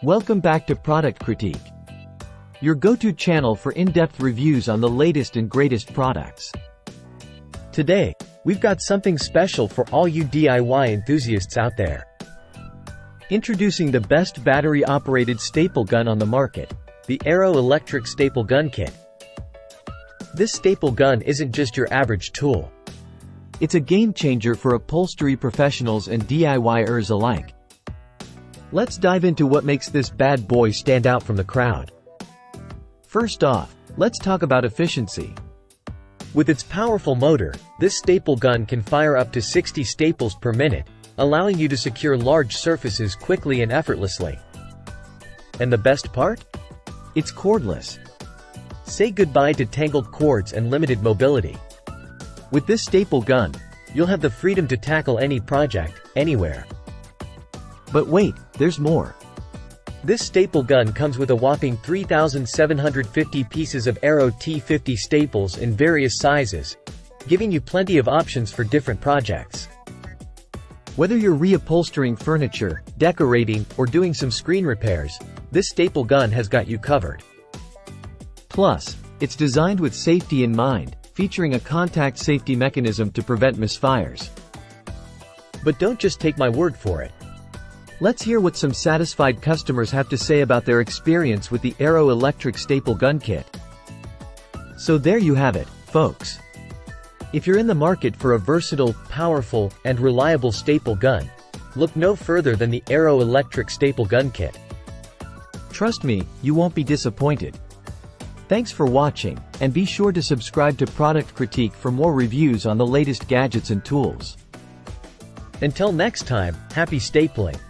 Welcome back to Product Critique, your go-to channel for in-depth reviews on the latest and greatest products. Today, we've got something special for all you DIY enthusiasts out there. Introducing the best battery-operated staple gun on the market, the Arrow Electric Staple Gun Kit. This staple gun isn't just your average tool. It's a game-changer for upholstery professionals and DIYers alike. Let's dive into what makes this bad boy stand out from the crowd. First off, let's talk about efficiency. With its powerful motor, this staple gun can fire up to 60 staples per minute, allowing you to secure large surfaces quickly and effortlessly. And the best part? It's cordless. Say goodbye to tangled cords and limited mobility. With this staple gun, you'll have the freedom to tackle any project, anywhere. But wait, there's more. This staple gun comes with a whopping 3,750 pieces of Arrow T50 staples in various sizes, giving you plenty of options for different projects. Whether you're reupholstering furniture, decorating, or doing some screen repairs, this staple gun has got you covered. Plus, it's designed with safety in mind, featuring a contact safety mechanism to prevent misfires. But don't just take my word for it. Let's hear what some satisfied customers have to say about their experience with the Arrow Electric Staple Gun Kit. So there you have it, folks. If you're in the market for a versatile, powerful, and reliable staple gun, look no further than the Arrow Electric Staple Gun Kit. Trust me, you won't be disappointed. Thanks for watching, and be sure to subscribe to Product Critique for more reviews on the latest gadgets and tools. Until next time, happy stapling!